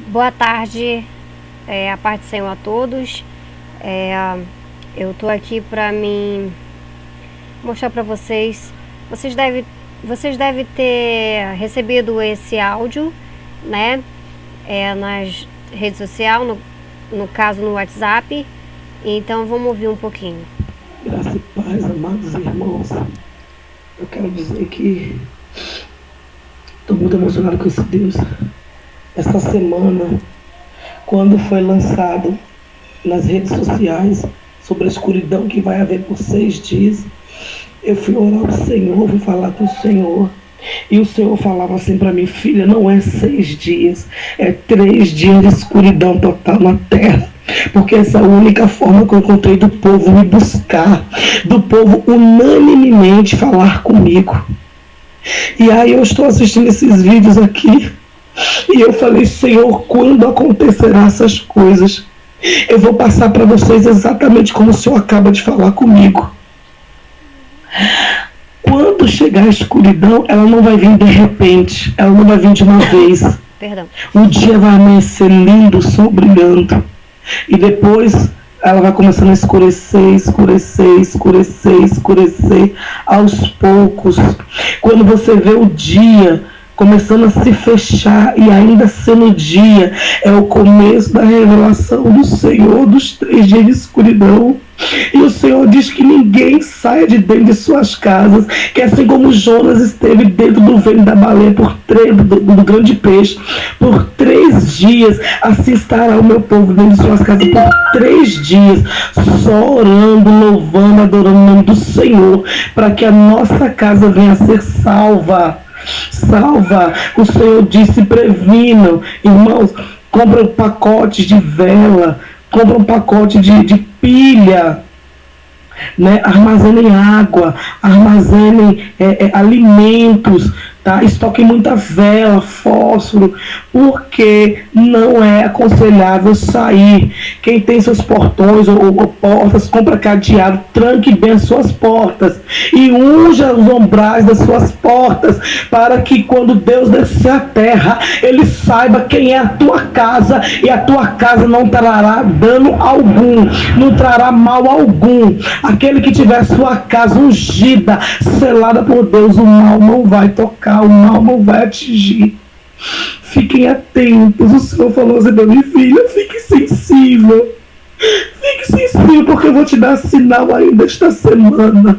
Boa tarde, a paz do Senhor a todos. Eu estou aqui para mostrar para vocês. Vocês devem ter recebido esse áudio, né? Nas redes sociais, no caso no WhatsApp. Então vamos ouvir um pouquinho. Graça e paz, amados irmãos. Eu quero dizer que estou muito emocionado com esse Deus. Esta semana, quando foi lançado nas redes sociais sobre a escuridão que vai haver por 6 dias, eu fui orar ao Senhor, fui falar com o Senhor. E o Senhor falava assim para mim: filha, não é 6 dias, é 3 dias de escuridão total na terra. Porque essa é a única forma que eu encontrei do povo me buscar, do povo unanimemente falar comigo. E aí eu estou assistindo esses vídeos aqui, e eu falei: Senhor, quando acontecerão essas coisas? Eu vou passar para vocês exatamente como o Senhor acaba de falar comigo. Quando chegar a escuridão, ela não vai vir de repente, ela não vai vir de uma vez. Perdão. O dia vai amanhecer lindo, sol brilhando. E depois ela vai começando a escurecer, aos poucos. Quando você vê o dia começando a se fechar e ainda sendo dia, é o começo da revelação do Senhor dos 3 dias de escuridão. E o Senhor diz que ninguém saia de dentro de suas casas, que assim como Jonas esteve dentro do ventre da baleia do grande peixe por 3 dias, assim estará o meu povo dentro de suas casas por 3 dias, só orando, louvando, adorando o nome do Senhor, para que a nossa casa venha a ser salva. O Senhor disse: previnam, irmãos, compram pacotes de vela, compram pacote de pilha, né? Armazenem água, armazenem alimentos, tá? Estoquem muita vela, fósforo, porque não é aconselhável sair. Quem tem seus portões ou portas, compra cadeado, tranque bem as suas portas e unja os umbrais das suas portas, para que quando Deus descer à terra, Ele saiba quem é a tua casa, e a tua casa não trará dano algum, não trará mal algum. Aquele que tiver sua casa ungida, selada por Deus, o mal não vai tocar, o mal não vai atingir. Fiquem atentos. O Senhor falou assim para mim: filha, fique sensível, porque eu vou te dar sinal ainda esta semana.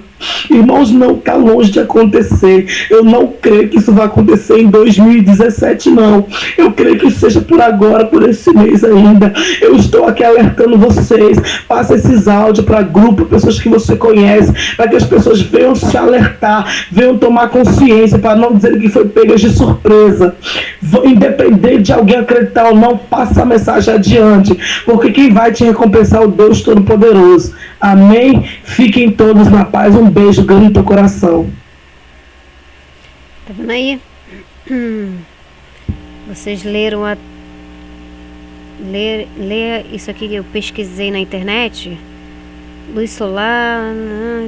Irmãos, não está longe de acontecer. Eu não creio que isso vai acontecer em 2017, não. Eu creio que seja por agora, por esse mês ainda. Eu estou aqui alertando vocês. Passa esses áudios para grupo, pessoas que você conhece, para que as pessoas venham se alertar, venham tomar consciência, para não dizer que foi pegas de surpresa. Independente de alguém acreditar ou não, passa a mensagem adiante, porque quem vai te recompensar é o Deus Todo-Poderoso. Amém? Fiquem todos na paz. Um beijo grande no teu coração. Tá vendo aí? Vocês leram ler isso aqui que eu pesquisei na internet? Luz solar,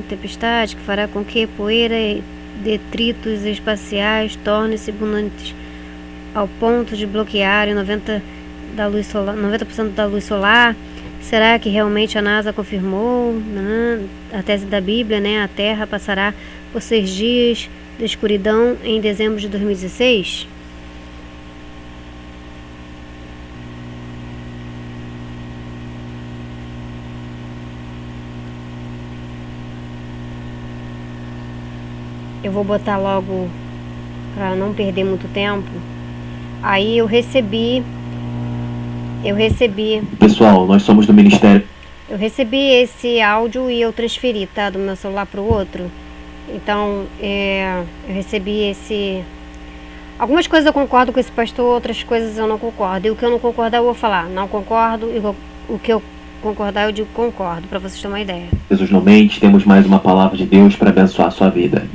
tempestade que fará com que poeira e detritos espaciais tornem-se abundantes ao ponto de bloquearem 90% da luz solar. Será que realmente a NASA confirmou a tese da Bíblia, né? A Terra passará por 6 dias de escuridão em dezembro de 2016? Eu vou botar logo para não perder muito tempo. Aí eu recebi. Pessoal, nós somos do Ministério. Eu recebi esse áudio e eu transferi, tá? Do meu celular para o outro. Então, eu recebi esse... Algumas coisas eu concordo com esse pastor, outras coisas eu não concordo. E o que eu não concordar eu vou falar, não concordo. E o que eu concordar eu digo concordo, para vocês terem uma ideia. Jesus não mente, temos mais uma palavra de Deus para abençoar a sua vida.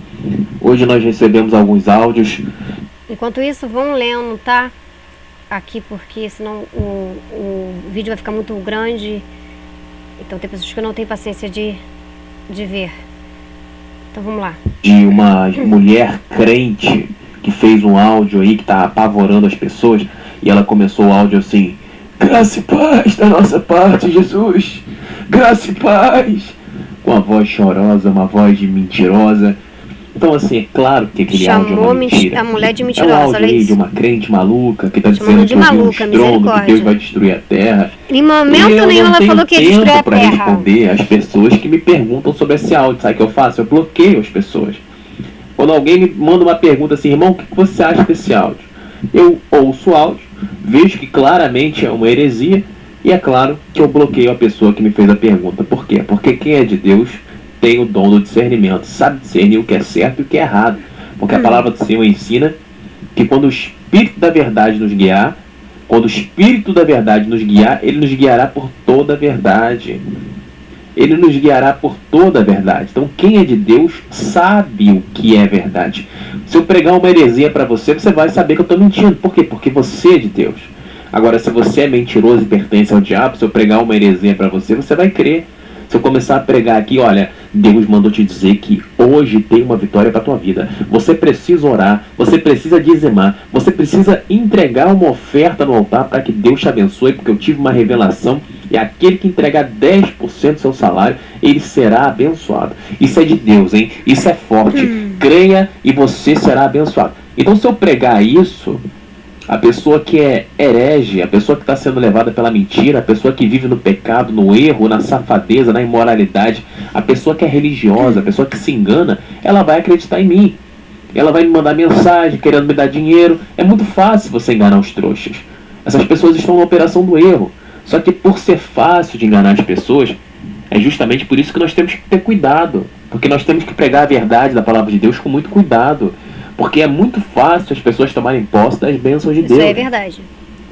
Hoje nós recebemos alguns áudios. Enquanto isso, vão lendo, tá? Aqui, porque senão o vídeo vai ficar muito grande. Então tem pessoas que não têm paciência de ver. Então vamos lá. De uma mulher crente que fez um áudio aí que está apavorando as pessoas, E ela começou o áudio assim: graça e paz da nossa parte, Jesus, graça e paz, com a voz chorosa, uma voz mentirosa. Então, assim, é claro que aquele áudio é uma mentira. A mulher de É um mentirosa, áudio olha aí de isso. uma crente maluca que está Chamando dizendo de que ouviu um maluca, estrondo, que misericórdia. Deus vai destruir a terra. Em momento nenhum ela falou que ia destruir a para terra. responder às pessoas que me perguntam sobre esse áudio. Sabe o que eu faço? Eu bloqueio as pessoas. Quando alguém me manda uma pergunta assim: irmão, o que você acha desse áudio? Eu ouço o áudio, vejo que claramente é uma heresia, e é claro que eu bloqueio a pessoa que me fez a pergunta. Por quê? Porque quem é de Deus tem o dom do discernimento, sabe discernir o que é certo e o que é errado. Porque a palavra do Senhor ensina que quando o Espírito da verdade nos guiar, Ele nos guiará por toda a verdade. Ele nos guiará por toda a verdade. Então quem é de Deus sabe o que é verdade. Se eu pregar uma heresia para você, você vai saber que eu estou mentindo. Por quê? Porque você é de Deus. Agora, se você é mentiroso e pertence ao diabo, se eu pregar uma heresia para você, você vai crer. Se eu começar a pregar aqui: olha, Deus mandou te dizer que hoje tem uma vitória para a tua vida. Você precisa orar, você precisa dizimar, você precisa entregar uma oferta no altar para que Deus te abençoe, porque eu tive uma revelação, e aquele que entregar 10% do seu salário, ele será abençoado. Isso é de Deus, hein? Isso é forte. Creia e você será abençoado. Então, se eu pregar isso, a pessoa que é herege, a pessoa que está sendo levada pela mentira, a pessoa que vive no pecado, no erro, na safadeza, na imoralidade, a pessoa que é religiosa, a pessoa que se engana, ela vai acreditar em mim. Ela vai me mandar mensagem querendo me dar dinheiro. É muito fácil você enganar os trouxas. Essas pessoas estão na operação do erro. Só que por ser fácil de enganar as pessoas, é justamente por isso que nós temos que ter cuidado. Porque nós temos que pregar a verdade da palavra de Deus com muito cuidado. Porque é muito fácil as pessoas tomarem posse das bênçãos de Deus. Isso é verdade.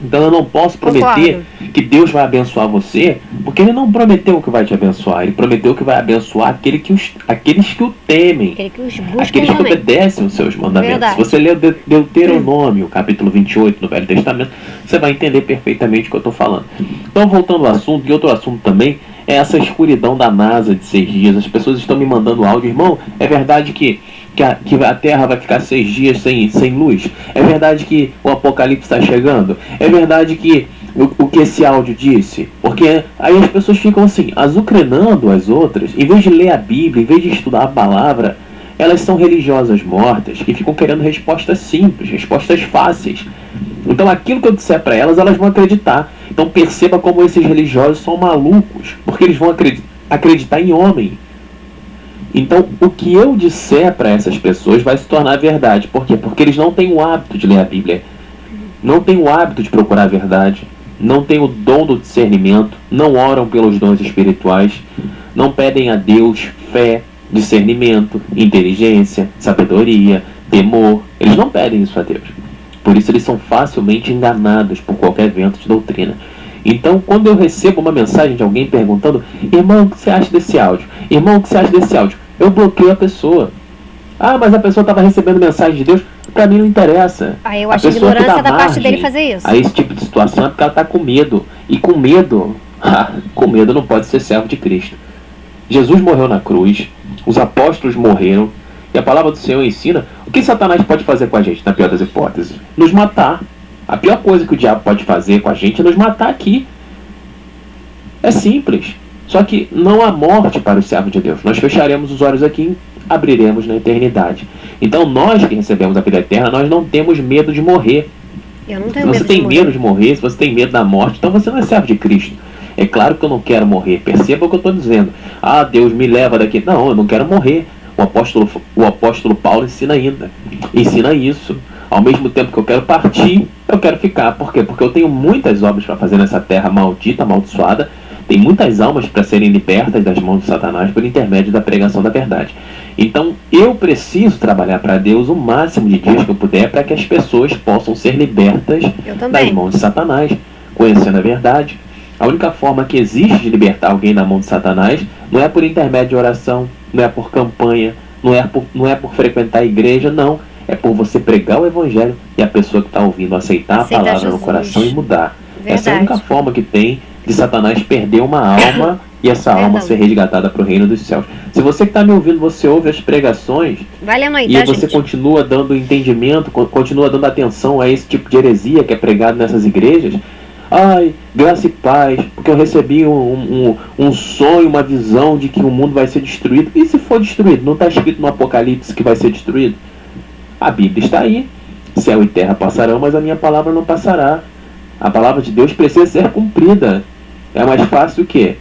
Então eu não posso prometer que Deus vai abençoar você, porque Ele não prometeu que vai te abençoar. Ele prometeu que vai abençoar aqueles que o temem, aqueles que obedecem os seus mandamentos. Verdade. Se você ler Deuteronômio, capítulo 28 do Velho Testamento, você vai entender perfeitamente o que eu estou falando. Então, voltando ao assunto, e outro assunto também é essa escuridão da NASA de 6 dias. As pessoas estão me mandando áudio: irmão, é verdade que a Terra vai ficar 6 dias sem luz? É verdade que o Apocalipse está chegando? É verdade que o que esse áudio disse? Porque aí as pessoas ficam assim, azucrinando as outras. Em vez de ler a Bíblia, em vez de estudar a palavra, elas são religiosas mortas que ficam querendo respostas simples, respostas fáceis. Então aquilo que eu disser para elas, elas vão acreditar. Então perceba como esses religiosos são malucos, porque eles vão acreditar em homem. Então, o que eu disser para essas pessoas vai se tornar verdade. Por quê? Porque eles não têm o hábito de ler a Bíblia. Não têm o hábito de procurar a verdade. Não têm o dom do discernimento. Não oram pelos dons espirituais. Não pedem a Deus fé, discernimento, inteligência, sabedoria, temor. Eles não pedem isso a Deus. Por isso eles são facilmente enganados por qualquer vento de doutrina. Então, quando eu recebo uma mensagem de alguém perguntando: irmão, o que você acha desse áudio? Irmão, o que você acha desse áudio? Eu bloqueio a pessoa. Ah, mas a pessoa estava recebendo mensagem de Deus. Para mim não interessa. Aí eu acho ignorância da parte dele fazer isso. A esse tipo de situação é porque ela está com medo. E com medo não pode ser servo de Cristo. Jesus morreu na cruz. Os apóstolos morreram. E a palavra do Senhor ensina: o que Satanás pode fazer com a gente, na pior das hipóteses? Nos matar. A pior coisa que o diabo pode fazer com a gente é nos matar aqui. É simples. Só que não há morte para o servo de Deus. Nós fecharemos os olhos aqui e abriremos na eternidade. Então nós que recebemos a vida eterna, nós não temos medo de morrer. Eu não tenho se você tem medo de morrer, se você tem medo da morte, então você não é servo de Cristo. É claro que eu não quero morrer. Perceba o que eu estou dizendo. Ah, Deus me leva daqui. Não, eu não quero morrer. O apóstolo Paulo ensina isso. Ao mesmo tempo que eu quero partir, eu quero ficar. Por quê? Porque eu tenho muitas obras para fazer nessa terra maldita, amaldiçoada. Tem muitas almas para serem libertas das mãos de Satanás por intermédio da pregação da verdade. Então, eu preciso trabalhar para Deus o máximo de dias que eu puder para que as pessoas possam ser libertas das mãos de Satanás, conhecendo a verdade. A única forma que existe de libertar alguém da mão de Satanás não é por intermédio de oração, não é por campanha, não é por frequentar a igreja, não. É por você pregar o evangelho e a pessoa que está ouvindo aceitar a palavra Jesus no coração e mudar. Verdade. Essa é a única forma que tem de Satanás perder uma alma e essa alma ser resgatada para o reino dos céus. Se você que está me ouvindo, você ouve as pregações e você continua dando entendimento, continua dando atenção a esse tipo de heresia que é pregado nessas igrejas, ai, graça e paz, porque eu recebi um sonho, uma visão de que o mundo vai ser destruído. E se for destruído? Não está escrito no Apocalipse que vai ser destruído? A Bíblia está aí. Céu e terra passarão, mas a minha palavra não passará. A palavra de Deus precisa ser cumprida. É mais fácil o quê?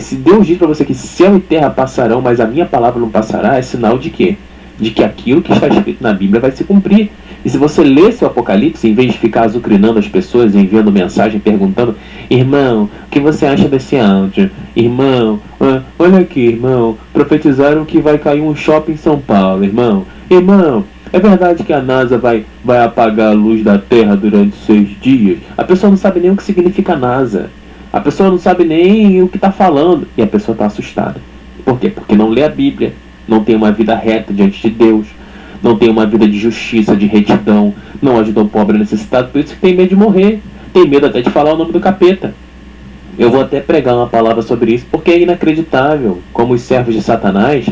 Se Deus diz para você que céu e terra passarão, mas a minha palavra não passará, é sinal de quê? De que aquilo que está escrito na Bíblia vai se cumprir. E se você lê seu Apocalipse, em vez de ficar azucrinando as pessoas, enviando mensagem, perguntando: irmão, o que você acha desse áudio? Irmão, olha aqui, irmão, profetizaram que vai cair um shopping em São Paulo, irmão. Irmão, é verdade que a NASA vai apagar a luz da Terra durante 6 dias? A pessoa não sabe nem o que significa NASA. A pessoa não sabe nem o que está falando. E a pessoa está assustada. Por quê? Porque não lê a Bíblia, não tem uma vida reta diante de Deus, não tem uma vida de justiça, de retidão, não ajuda o pobre necessitado, por isso que tem medo de morrer. Tem medo até de falar o nome do capeta. Eu vou até pregar uma palavra sobre isso, porque é inacreditável como os servos de Satanás,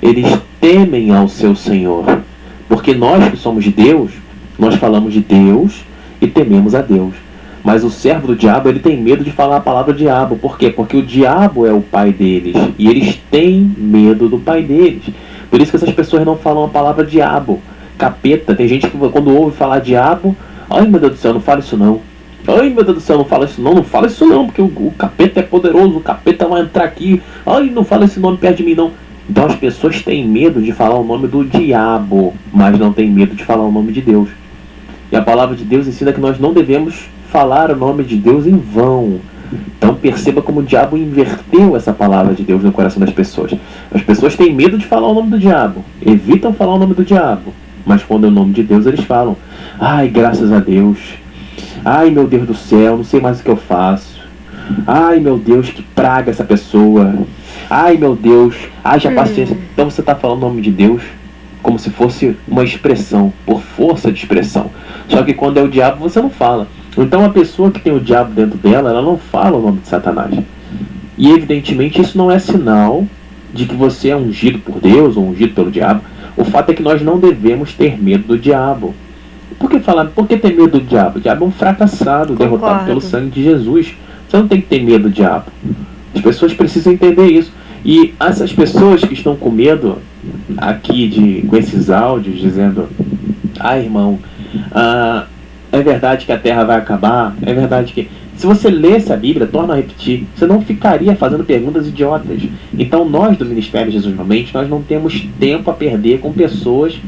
eles temem ao seu Senhor. Porque nós que somos de Deus, nós falamos de Deus e tememos a Deus. Mas o servo do diabo, ele tem medo de falar a palavra diabo. Por quê? Porque o diabo é o pai deles. E eles têm medo do pai deles. Por isso que essas pessoas não falam a palavra diabo. Capeta. Tem gente que quando ouve falar diabo, ai meu Deus do céu, não fala isso não. Ai meu Deus do céu, não fala isso não. Não fala isso não, porque o capeta é poderoso. O capeta vai entrar aqui. Ai, não fala esse nome perto de mim não. Então as pessoas têm medo de falar o nome do diabo, mas não têm medo de falar o nome de Deus. E a palavra de Deus ensina que nós não devemos falar o nome de Deus em vão. Então perceba como o diabo inverteu essa palavra de Deus no coração das pessoas. As pessoas têm medo de falar o nome do diabo, evitam falar o nome do diabo, mas quando é o nome de Deus eles falam: ai, graças a Deus, ai meu Deus do céu, não sei mais o que eu faço, ai meu Deus, que praga essa pessoa, ai meu Deus, haja paciência. Então você está falando o nome de Deus como se fosse uma expressão, por força de expressão. Só que quando é o diabo você não fala. Então a pessoa que tem o diabo dentro dela, ela não fala o nome de Satanás. E evidentemente isso não é sinal de que você é ungido por Deus ou ungido pelo diabo. O fato é que nós não devemos ter medo do diabo. Por que ter medo do diabo? O diabo é um fracassado, derrotado pelo sangue de Jesus. Você não tem que ter medo do diabo. As pessoas precisam entender isso. E essas pessoas que estão com medo aqui com esses áudios dizendo: irmão, é verdade que a terra vai acabar, é verdade que... Se você lesse a Bíblia, torna a repetir, você não ficaria fazendo perguntas idiotas. Então nós do Ministério Jesus na Mente, nós não temos tempo a perder com pessoas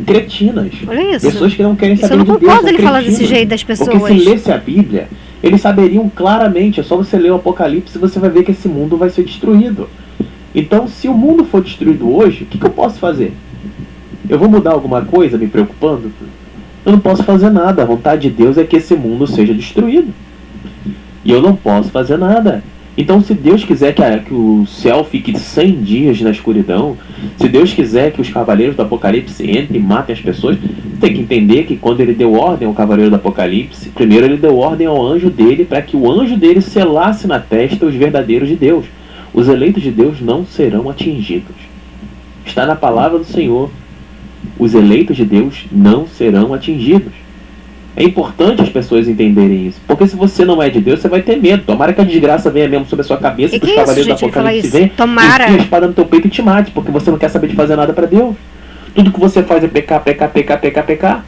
cretinas. Olha isso. Pessoas que não querem saber de Deus. Eu não concordo ele falar desse jeito das pessoas. Porque se lesse a Bíblia, eles saberiam claramente, é só você ler o Apocalipse e você vai ver que esse mundo vai ser destruído. Então se o mundo for destruído hoje, o que eu posso fazer? Eu vou mudar alguma coisa me preocupando? Eu não posso fazer nada. A vontade de Deus é que esse mundo seja destruído. E eu não posso fazer nada. Então se Deus quiser que o céu fique 100 dias na escuridão, se Deus quiser que os cavaleiros do Apocalipse entrem e matem as pessoas, tem que entender que quando ele deu ordem ao cavaleiro do Apocalipse, primeiro ele deu ordem ao anjo dele para que o anjo dele selasse na testa os verdadeiros de Deus. Os eleitos de Deus não serão atingidos. Está na palavra do Senhor. Os eleitos de Deus não serão atingidos. É importante as pessoas entenderem isso. Porque se você não é de Deus, você vai ter medo. Tomara que a desgraça venha mesmo sobre a sua cabeça, que os cavaleiros do Apocalipse venham, enfiem a espada no teu peito e te mate, porque você não quer saber de fazer nada para Deus. Tudo que você faz é pecar, pecar, pecar, pecar, pecar.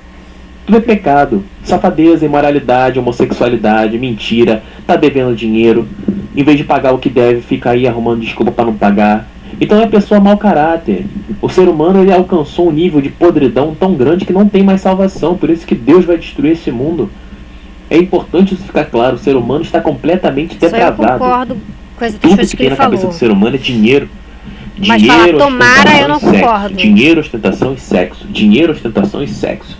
Tudo é pecado. Safadeza, imoralidade, homossexualidade, mentira, tá devendo dinheiro. Em vez de pagar o que deve, fica aí arrumando desculpa para não pagar. Então é pessoa mau caráter. O ser humano ele alcançou um nível de podridão tão grande que não tem mais salvação. Por isso que Deus vai destruir esse mundo. É importante isso ficar claro. O ser humano está completamente depravado. Eu concordo com as Tudo coisas que que tem ele na falou. cabeça do ser humano é dinheiro. Mas falar tomara eu não concordo. Dinheiro, ostentação e sexo. Dinheiro, ostentação e sexo.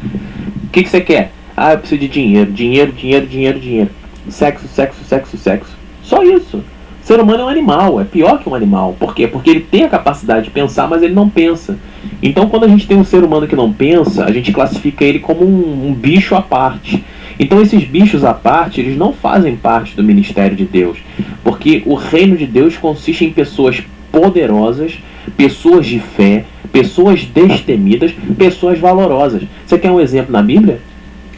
O que você quer? Eu preciso de dinheiro. Dinheiro, dinheiro, dinheiro, dinheiro. Sexo, sexo, sexo, sexo. Só isso. O ser humano é um animal, é pior que um animal. Por quê? Porque ele tem a capacidade de pensar, mas ele não pensa. Então quando a gente tem um ser humano que não pensa, a gente classifica ele como um bicho à parte. Então esses bichos à parte, eles não fazem parte do ministério de Deus, porque o reino de Deus consiste em pessoas poderosas, pessoas de fé, pessoas destemidas, pessoas valorosas. Você quer um exemplo na Bíblia?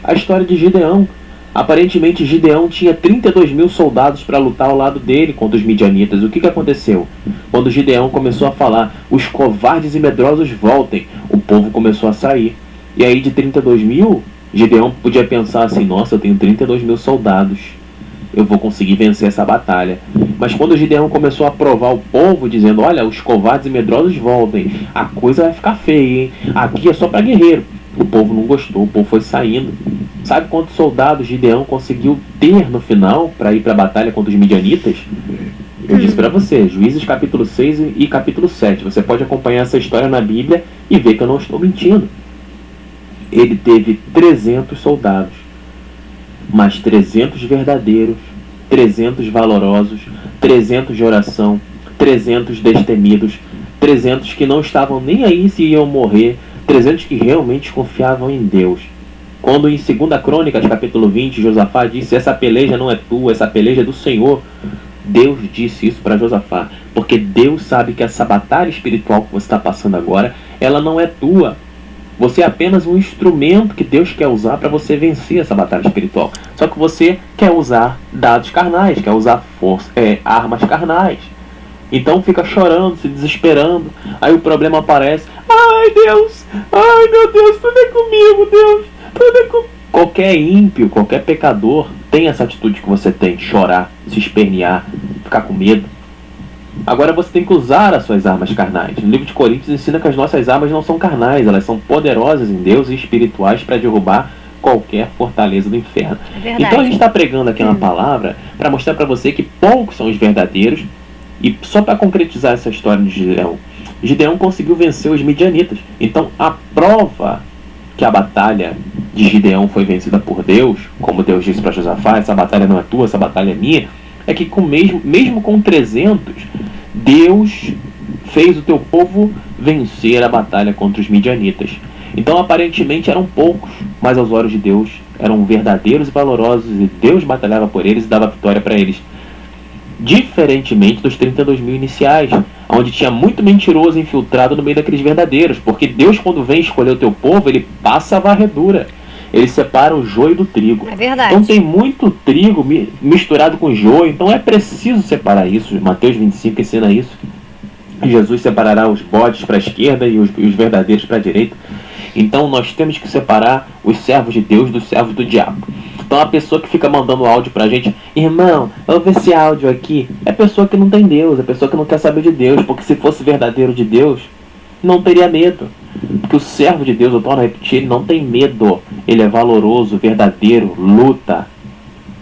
A história de Gideão. Aparentemente Gideão tinha 32 mil soldados para lutar ao lado dele contra os midianitas. O que aconteceu? Quando Gideão começou a falar, os covardes e medrosos voltem, o povo começou a sair. E aí de 32 mil, Gideão podia pensar assim, nossa, eu tenho 32 mil soldados, eu vou conseguir vencer essa batalha. Mas quando Gideão começou a provar o povo, dizendo, olha, os covardes e medrosos voltem, a coisa vai ficar feia, hein? Aqui é só para guerreiro. O povo não gostou, o povo foi saindo. Sabe quantos soldados Gideão conseguiu ter no final para ir para a batalha contra os midianitas? Eu disse para você, Juízes capítulo 6 e capítulo 7. Você pode acompanhar essa história na Bíblia e ver que eu não estou mentindo. Ele teve 300 soldados, mas 300 verdadeiros, 300 valorosos, 300 de oração, 300 destemidos, 300 que não estavam nem aí se iam morrer, 300 que realmente confiavam em Deus. Quando em 2 Crônicas, capítulo 20, Josafá disse, essa peleja não é tua, essa peleja é do Senhor. Deus disse isso para Josafá, porque Deus sabe que essa batalha espiritual que você está passando agora, ela não é tua. Você é apenas um instrumento que Deus quer usar para você vencer essa batalha espiritual. Só que você quer usar dados carnais, quer usar armas carnais. Então fica chorando, se desesperando. Aí o problema aparece. Ai Deus, ai meu Deus, tudo é comigo, Deus, tudo é comigo. Qualquer ímpio, qualquer pecador tem essa atitude que você tem, chorar, se espernear, ficar com medo. Agora você tem que usar as suas armas carnais. No livro de Coríntios ensina que as nossas armas não são carnais, elas são poderosas em Deus e espirituais para derrubar qualquer fortaleza do inferno. Então a gente está pregando aqui uma palavra para mostrar para você que poucos são os verdadeiros. E só para concretizar essa história de Gideão, Gideão conseguiu vencer os midianitas. Então a prova que a batalha de Gideão foi vencida por Deus, como Deus disse para Josafá, essa batalha não é tua, essa batalha é minha, é que mesmo com 300, Deus fez o teu povo vencer a batalha contra os midianitas. Então aparentemente eram poucos, mas aos olhos de Deus eram verdadeiros e valorosos, e Deus batalhava por eles e dava vitória para eles. Diferentemente dos 32 mil iniciais, onde tinha muito mentiroso infiltrado no meio daqueles verdadeiros, porque Deus, quando vem escolher o teu povo, ele passa a varredura, ele separa o joio do trigo. É verdade. Então tem muito trigo misturado com joio, então é preciso separar isso. Mateus 25 ensina isso. Jesus separará os bodes para a esquerda e os verdadeiros para a direita. Então nós temos que separar os servos de Deus dos servos do diabo. Então a pessoa que fica mandando áudio pra gente, irmão, ouve esse áudio aqui, é pessoa que não tem Deus, é pessoa que não quer saber de Deus, porque se fosse verdadeiro de Deus, não teria medo. Porque o servo de Deus, eu torno a repetir, ele não tem medo, ele é valoroso, verdadeiro, luta,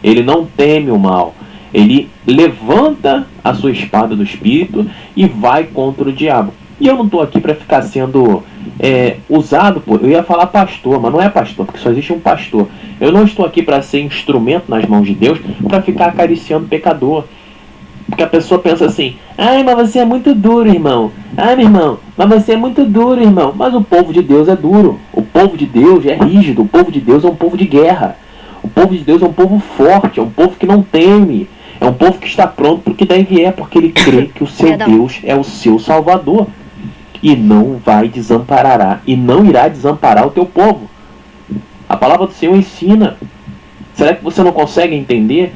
ele não teme o mal, ele levanta a sua espada do Espírito e vai contra o diabo. E eu não estou aqui para ficar sendo usado por... Eu ia falar pastor, mas não é pastor, porque só existe um pastor. Eu não estou aqui para ser instrumento nas mãos de Deus, para ficar acariciando o pecador. Porque a pessoa pensa assim, ai, mas você é muito duro, irmão. Ai, meu irmão, mas você é muito duro, irmão. Mas o povo de Deus é duro. O povo de Deus é rígido. O povo de Deus é um povo de guerra. O povo de Deus é um povo forte, é um povo que não teme. É um povo que está pronto para o que deve porque ele crê que o seu Deus é o seu Salvador. E não vai desamparar, e não irá desamparar o teu povo. A palavra do Senhor ensina. Será que você não consegue entender?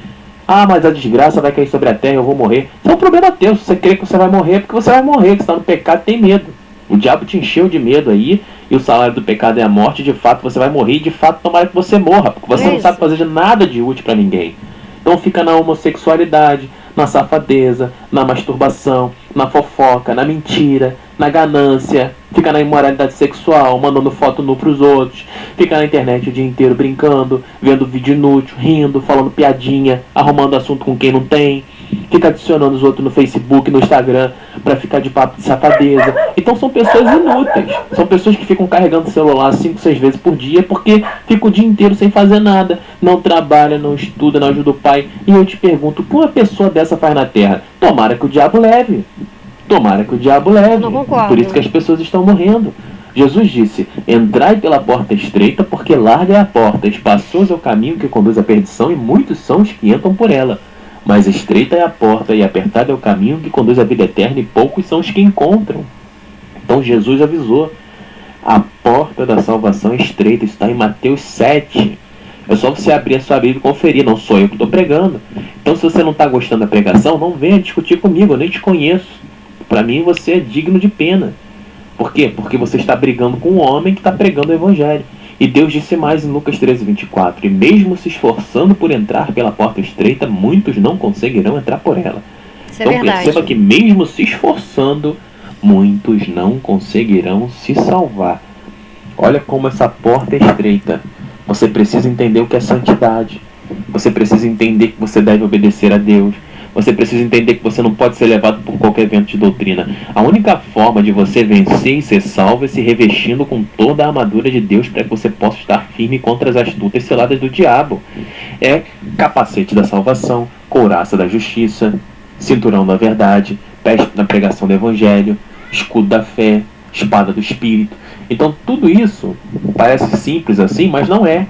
Ah, mas a desgraça vai cair sobre a terra e eu vou morrer. Isso é um problema teu. Se você crê que você vai morrer, é porque você vai morrer. Que você está no pecado, tem medo. O diabo te encheu de medo aí, e o salário do pecado é a morte. De fato você vai morrer, e de fato tomara que você morra, porque você não sabe fazer nada de útil para ninguém. Então fica na homossexualidade, na safadeza, na masturbação, na fofoca, na mentira, na ganância, fica na imoralidade sexual, mandando foto nu pros outros, fica na internet o dia inteiro brincando, vendo vídeo inútil, rindo, falando piadinha, arrumando assunto com quem não tem, fica adicionando os outros no Facebook, no Instagram, pra ficar de papo de safadeza. Então são pessoas inúteis, são pessoas que ficam carregando o celular 5, 6 vezes por dia, porque fica o dia inteiro sem fazer nada, não trabalha, não estuda, não ajuda o pai. E eu te pergunto, o que uma pessoa dessa faz na terra? Tomara que o diabo leve. Tomara que o diabo leve. Eu não concordo. Por isso que as pessoas estão morrendo. Jesus disse: entrai pela porta estreita, porque larga é a porta, espaçoso é o caminho que conduz à perdição, e muitos são os que entram por ela. Mas estreita é a porta, e apertado é o caminho que conduz à vida eterna, e poucos são os que encontram. Então Jesus avisou: a porta da salvação é estreita. Isso está em Mateus 7. É só você abrir a sua Bíblia e conferir. Não sou eu que estou pregando. Então, se você não está gostando da pregação, não venha discutir comigo. Eu nem te conheço. Para mim, você é digno de pena. Por quê? Porque você está brigando com um homem que está pregando o Evangelho. E Deus disse mais em Lucas 13:24: e mesmo se esforçando por entrar pela porta estreita, muitos não conseguirão entrar por ela. Isso é Então verdade. perceba que mesmo se esforçando, muitos não conseguirão se salvar. Olha como essa porta é estreita. Você precisa entender o que é santidade. Você precisa entender que você deve obedecer a Deus. Você precisa entender que você não pode ser levado por qualquer vento de doutrina. A única forma de você vencer e ser salvo é se revestindo com toda a armadura de Deus, para que você possa estar firme contra as astutas ciladas do diabo. É capacete da salvação, couraça da justiça, cinturão da verdade, pés na pregação do Evangelho, escudo da fé, espada do Espírito. Então tudo isso parece simples assim, mas não é.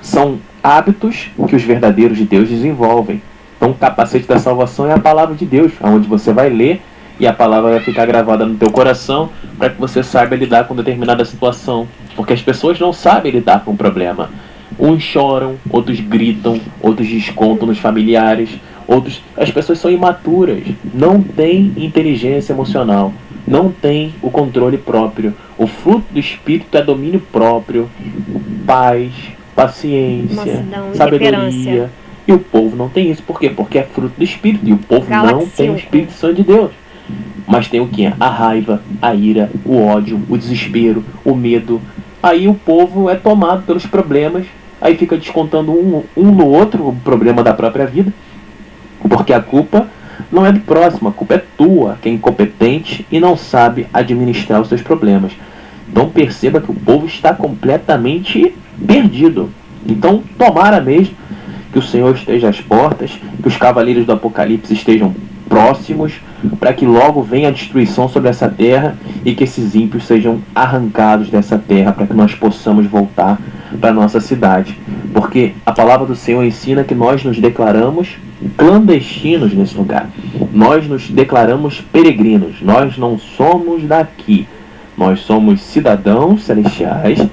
São hábitos que os verdadeiros de Deus desenvolvem. Então o capacete da salvação é a palavra de Deus, onde você vai ler e a palavra vai ficar gravada no teu coração, para que você saiba lidar com determinada situação. Porque as pessoas não sabem lidar com o problema. Uns choram, outros gritam, outros descontam nos familiares, outros... As pessoas são imaturas, não têm inteligência emocional, não têm o controle próprio. O fruto do Espírito é domínio próprio, paz, paciência, Mansidão, sabedoria. temperança. E o povo não tem isso. Por quê? Porque é fruto do Espírito. E o povo Gálatas não tem o 5. Espírito Santo de Deus. Mas tem o quê? A raiva, a ira, o ódio, o desespero, o medo. Aí o povo é tomado pelos problemas. Aí fica descontando um no outro o problema da própria vida. Porque a culpa não é do próximo. A culpa é tua, que é incompetente e não sabe administrar os seus problemas. Então perceba que o povo está completamente perdido. Então tomara mesmo que o Senhor esteja às portas, que os cavaleiros do Apocalipse estejam próximos, para que logo venha a destruição sobre essa terra e que esses ímpios sejam arrancados dessa terra, para que nós possamos voltar para a nossa cidade. Porque a palavra do Senhor ensina que nós nos declaramos clandestinos nesse lugar. Nós nos declaramos peregrinos. Nós não somos daqui. Nós somos cidadãos celestiais,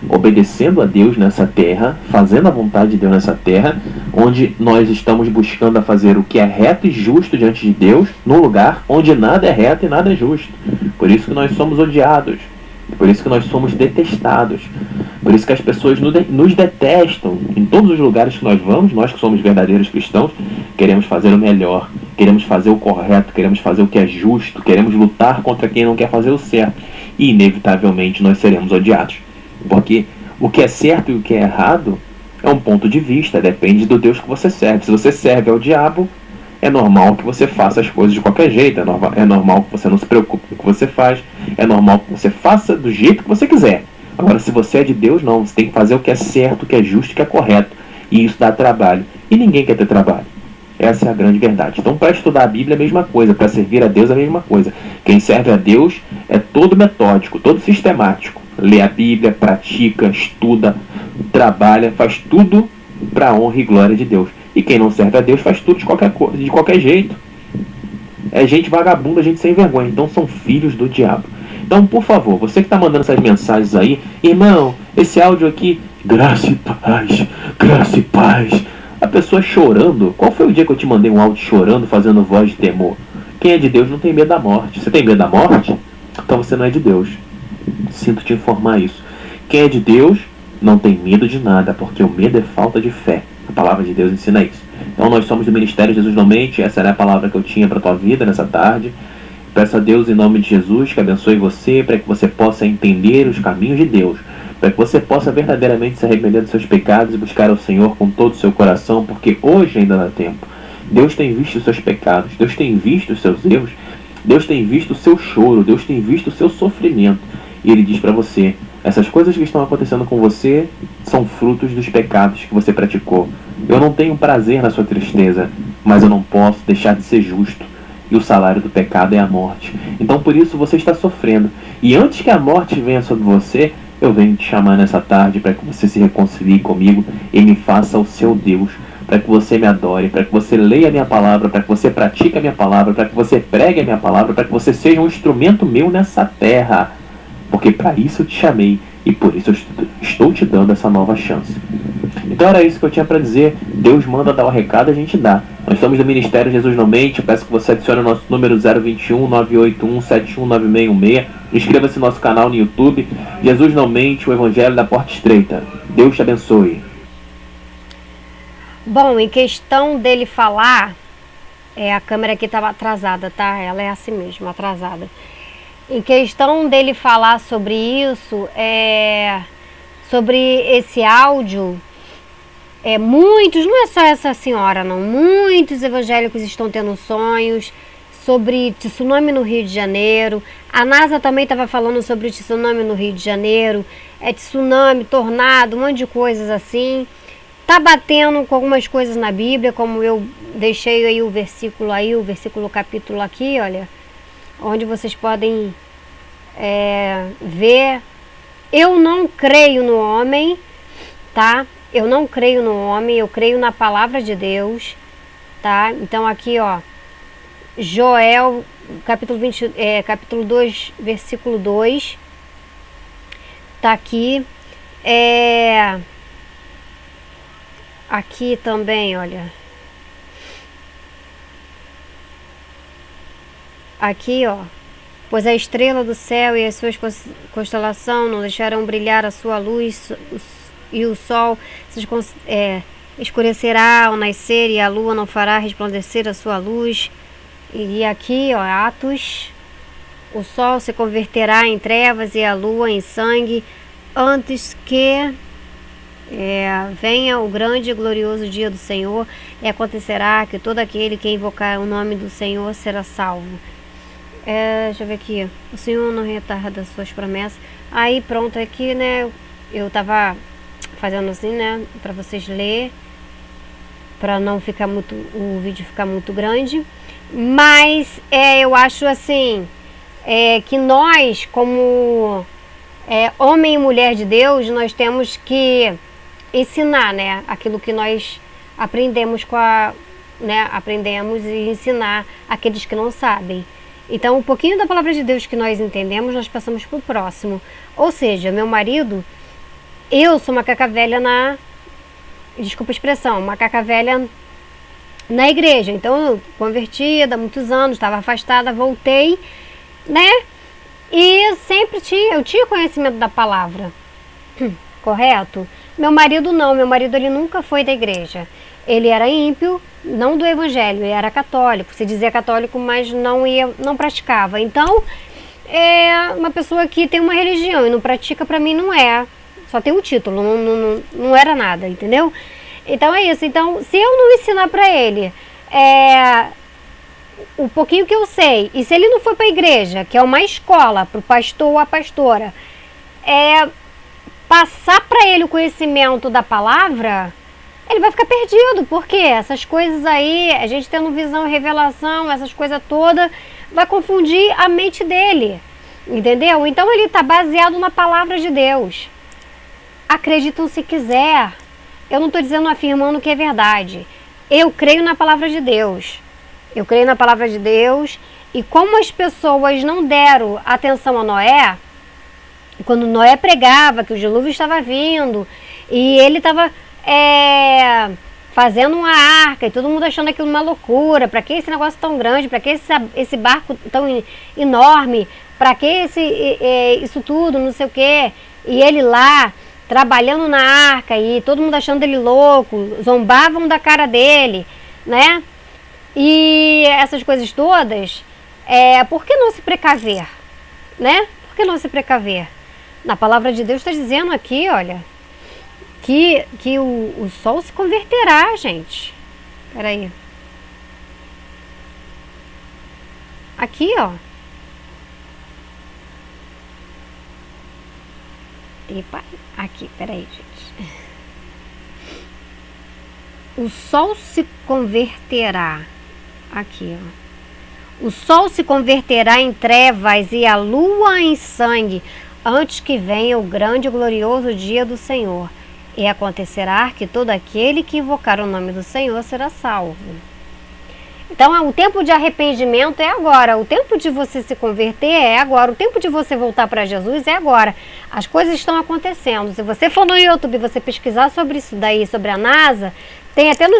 obedecendo a Deus nessa terra, fazendo a vontade de Deus nessa terra, onde nós estamos buscando a fazer o que é reto e justo diante de Deus, num lugar onde nada é reto e nada é justo. Por isso que nós somos odiados, por isso que nós somos detestados, por isso que as pessoas nos detestam. Em todos os lugares que nós vamos, nós que somos verdadeiros cristãos, queremos fazer o melhor, queremos fazer o correto, queremos fazer o que é justo, queremos lutar contra quem não quer fazer o certo, e inevitavelmente nós seremos odiados. Porque o que é certo e o que é errado é um ponto de vista, depende do Deus que você serve. Se você serve ao diabo, é normal que você faça as coisas de qualquer jeito, é normal que você não se preocupe com o que você faz, é normal que você faça do jeito que você quiser. Agora, se você é de Deus, não, você tem que fazer o que é certo, o que é justo, o que é correto. E isso dá trabalho. E ninguém quer ter trabalho. Essa é a grande verdade. Então, para estudar a Bíblia é a mesma coisa, para servir a Deus é a mesma coisa. Quem serve a Deus é todo metódico, todo sistemático. Lê a Bíblia, pratica, estuda, trabalha, faz tudo para a honra e glória de Deus. E quem não serve a Deus faz tudo de qualquer jeito. É gente vagabunda, gente sem vergonha. Então são filhos do diabo. Então, por favor, você que está mandando essas mensagens aí, irmão, esse áudio aqui, graça e paz, graça e paz. A pessoa chorando. Qual foi o dia que eu te mandei um áudio chorando, fazendo voz de temor? Quem é de Deus não tem medo da morte. Você tem medo da morte? Então você não é de Deus. Sinto te informar isso. Quem é de Deus não tem medo de nada, porque o medo é falta de fé. A palavra de Deus ensina isso. Então nós somos do Ministério Jesus Não Mente. Essa era a palavra que eu tinha para a tua vida nessa tarde. Peço a Deus em nome de Jesus que abençoe você, para que você possa entender os caminhos de Deus, para que você possa verdadeiramente se arrepender dos seus pecados e buscar ao Senhor com todo o seu coração, porque hoje ainda dá tempo. Deus tem visto os seus pecados, Deus tem visto os seus erros, Deus tem visto o seu choro, Deus tem visto o seu sofrimento. E Ele diz para você, essas coisas que estão acontecendo com você são frutos dos pecados que você praticou. Eu não tenho prazer na sua tristeza, mas eu não posso deixar de ser justo. e o salário do pecado é a morte. Então por isso você está sofrendo. E antes que a morte venha sobre você, eu venho te chamar nessa tarde para que você se reconcilie comigo e me faça o seu Deus, para que você me adore, para que você leia a minha palavra, para que você pratique a minha palavra, para que você pregue a minha palavra, para que você seja um instrumento meu nessa terra. Porque para isso eu te chamei e por isso eu estou te dando essa nova chance. Então era isso que eu tinha para dizer. Deus manda dar o recado, a gente dá. Nós estamos do Ministério Jesus Não Mente. Peço que você adicione o nosso número 021 981 719616. Inscreva-se no nosso canal no YouTube. Jesus Não Mente, o Evangelho da Porta Estreita. Deus te abençoe. Bom, em questão dele falar, a câmera aqui estava atrasada, tá? Ela é assim mesmo, atrasada. Em questão dele falar sobre isso, sobre esse áudio, muitos, não é só essa senhora não, muitos evangélicos estão tendo sonhos sobre tsunami no Rio de Janeiro. A NASA também estava falando sobre tsunami no Rio de Janeiro, tsunami, tornado, um monte de coisas assim. Tá batendo com algumas coisas na Bíblia, como eu deixei aí o versículo capítulo aqui, olha, onde vocês podem ver. Eu não creio no homem, tá? Eu não creio no homem, eu creio na palavra de Deus, tá? Então aqui, ó, Joel, capítulo 2, versículo 2, tá aqui. Aqui também, olha. Aqui, ó. Pois a estrela do céu e as suas constelações não deixarão brilhar a sua luz, e o sol se escurecerá ao nascer, e a lua não fará resplandecer a sua luz. E aqui, ó, Atos, o sol se converterá em trevas e a lua em sangue, antes que venha o grande e glorioso dia do Senhor, e acontecerá que todo aquele que invocar o nome do Senhor será salvo. Deixa eu ver aqui. O Senhor não retarda suas promessas. Aí pronto, aqui, né, eu tava fazendo assim, né, para vocês lerem, para não ficar muito, o vídeo ficar muito grande. Mas eu acho assim, que nós, como homem e mulher de Deus, nós temos que ensinar, né, aquilo que nós aprendemos aprendemos e ensinar aqueles que não sabem. Então, um pouquinho da palavra de Deus que nós entendemos, nós passamos para o próximo. Ou seja, meu marido, eu sou macaca velha desculpa a expressão, macaca velha na igreja. Então, eu convertida há muitos anos, estava afastada, voltei, né? E sempre eu tinha conhecimento da palavra, correto? Meu marido não, meu marido ele nunca foi da igreja. Ele era ímpio, não do evangelho, ele era católico, se dizia católico, mas não praticava. Então, uma pessoa que tem uma religião e não pratica, para mim não só tem um título, não era nada, entendeu? Então é isso. Então, se eu não ensinar para ele o pouquinho que eu sei, e se ele não for para a igreja, que é uma escola para o pastor ou a pastora, passar para ele o conhecimento da palavra, ele vai ficar perdido, porque essas coisas aí, a gente tendo visão e revelação, essas coisas todas, vai confundir a mente dele, entendeu? Então ele está baseado na palavra de Deus. Acreditam se quiser, eu não estou dizendo, afirmando que é verdade. Eu creio na palavra de Deus, eu creio na palavra de Deus, e como as pessoas não deram atenção a Noé, quando Noé pregava que o dilúvio estava vindo, e ele estava fazendo uma arca, e todo mundo achando aquilo uma loucura, para que esse negócio tão grande, para que esse barco tão enorme, para que isso tudo, não sei o que, e ele lá, trabalhando na arca, e todo mundo achando ele louco, zombavam da cara dele, né, e essas coisas todas, por que não se precaver, né, por que não se precaver? Na palavra de Deus está dizendo aqui, olha, que o sol se converterá, gente. Peraí. Aqui, ó. Epa, aqui, peraí, gente. O sol se converterá. Aqui, ó. O sol se converterá em trevas e a lua em sangue, antes que venha o grande e glorioso dia do Senhor. E acontecerá que todo aquele que invocar o nome do Senhor será salvo. Então, o tempo de arrependimento é agora. O tempo de você se converter é agora. O tempo de você voltar para Jesus é agora. As coisas estão acontecendo. Se você for no YouTube e você pesquisar sobre isso daí, sobre a NASA,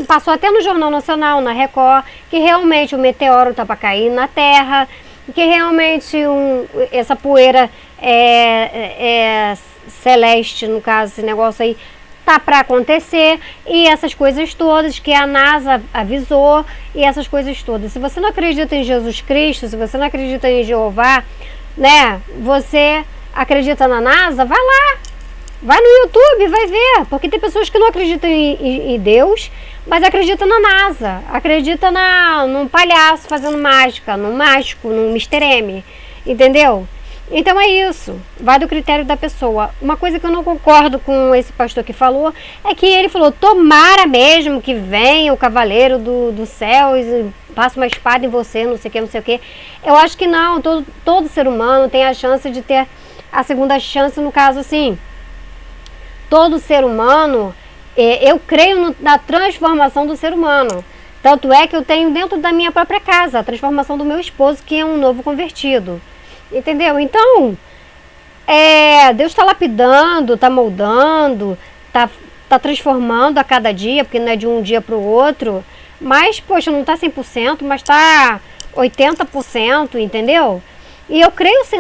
passou até no Jornal Nacional, na Record, que realmente o meteoro está para cair na Terra, que realmente essa poeira celeste, no caso, esse negócio aí, tá para acontecer, e essas coisas todas que a NASA avisou, e essas coisas todas. Se você não acredita em Jesus Cristo, se você não acredita em Jeová, né, você acredita na NASA, vai lá, vai no YouTube, vai ver, porque tem pessoas que não acreditam em Deus, mas acreditam na NASA, acreditam num palhaço fazendo mágica, num mágico, num Mr. M, entendeu? Então é isso, vai do critério da pessoa. Uma coisa que eu não concordo com esse pastor que falou, é que ele falou, tomara mesmo que venha o cavaleiro do céu e passe uma espada em você, não sei o que, não sei o que. Eu acho que não, todo ser humano tem a chance de ter a segunda chance, no caso assim. Todo ser humano, eu creio na transformação do ser humano. Tanto é que eu tenho dentro da minha própria casa a transformação do meu esposo, que é um novo convertido. Entendeu? Então, Deus está lapidando, está moldando, está transformando a cada dia, porque não é de um dia para o outro. Mas, poxa, não está 100%, mas está 80%, entendeu? E eu creio sim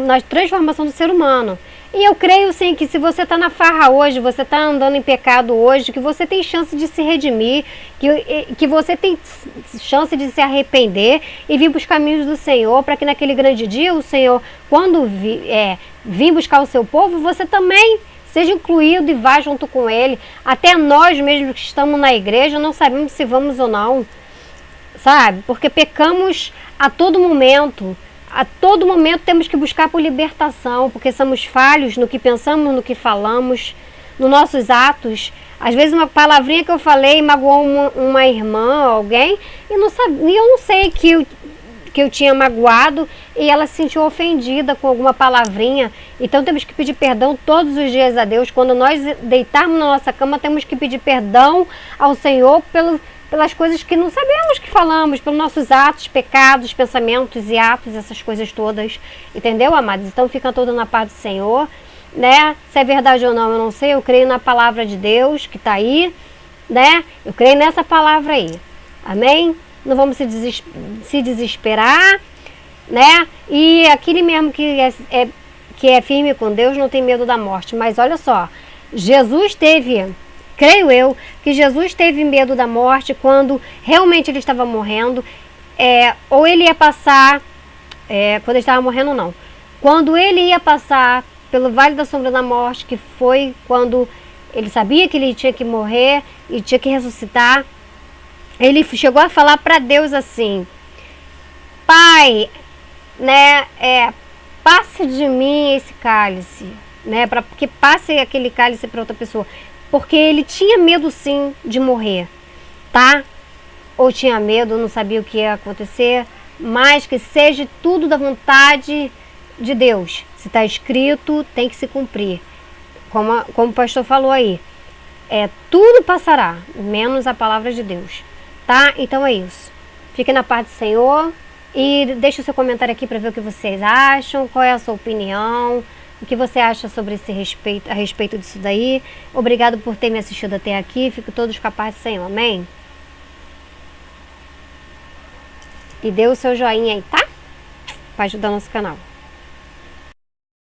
na transformação do ser humano. E eu creio sim que se você está na farra hoje, você está andando em pecado hoje, que você tem chance de se redimir, que você tem chance de se arrepender e vir para os caminhos do Senhor, para que naquele grande dia o Senhor, quando vir buscar o seu povo, você também seja incluído e vá junto com ele. Até nós mesmos que estamos na igreja não sabemos se vamos ou não, sabe? Porque pecamos a todo momento. A todo momento temos que buscar por libertação, porque somos falhos no que pensamos, no que falamos, nos nossos atos. Às vezes uma palavrinha que eu falei magoou uma irmã, alguém, e eu não sei que eu tinha magoado, e ela se sentiu ofendida com alguma palavrinha. Então temos que pedir perdão todos os dias a Deus. Quando nós deitarmos na nossa cama, temos que pedir perdão ao Senhor pelas coisas que não sabemos que falamos, pelos nossos atos, pecados, pensamentos e atos, essas coisas todas, entendeu, amados? Então fica toda na paz do Senhor, né? Se é verdade ou não, eu não sei, eu creio na palavra de Deus que está aí, né? Eu creio nessa palavra aí, amém? Não vamos se desesperar, né? E aquele mesmo que é firme com Deus não tem medo da morte. Mas olha só, creio eu que Jesus teve medo da morte quando realmente ele estava morrendo, ou ele ia passar, quando ele estava morrendo não, quando ele ia passar pelo vale da sombra da morte, que foi quando ele sabia que ele tinha que morrer e tinha que ressuscitar, ele chegou a falar para Deus assim, Pai, né, passe de mim esse cálice, né, para que passe aquele cálice para outra pessoa. Porque ele tinha medo sim de morrer, tá? Ou tinha medo, não sabia o que ia acontecer, mas que seja tudo da vontade de Deus. Se está escrito, tem que se cumprir. Como o pastor falou aí, tudo passará, menos a palavra de Deus, tá? Então é isso. Fique na paz do Senhor e deixe o seu comentário aqui para ver o que vocês acham, qual é a sua opinião. O que você acha sobre a respeito disso daí? Obrigado por ter me assistido até aqui. Fico todos com a paz do Senhor. Amém? E dê o seu joinha aí, tá? Para ajudar o nosso canal.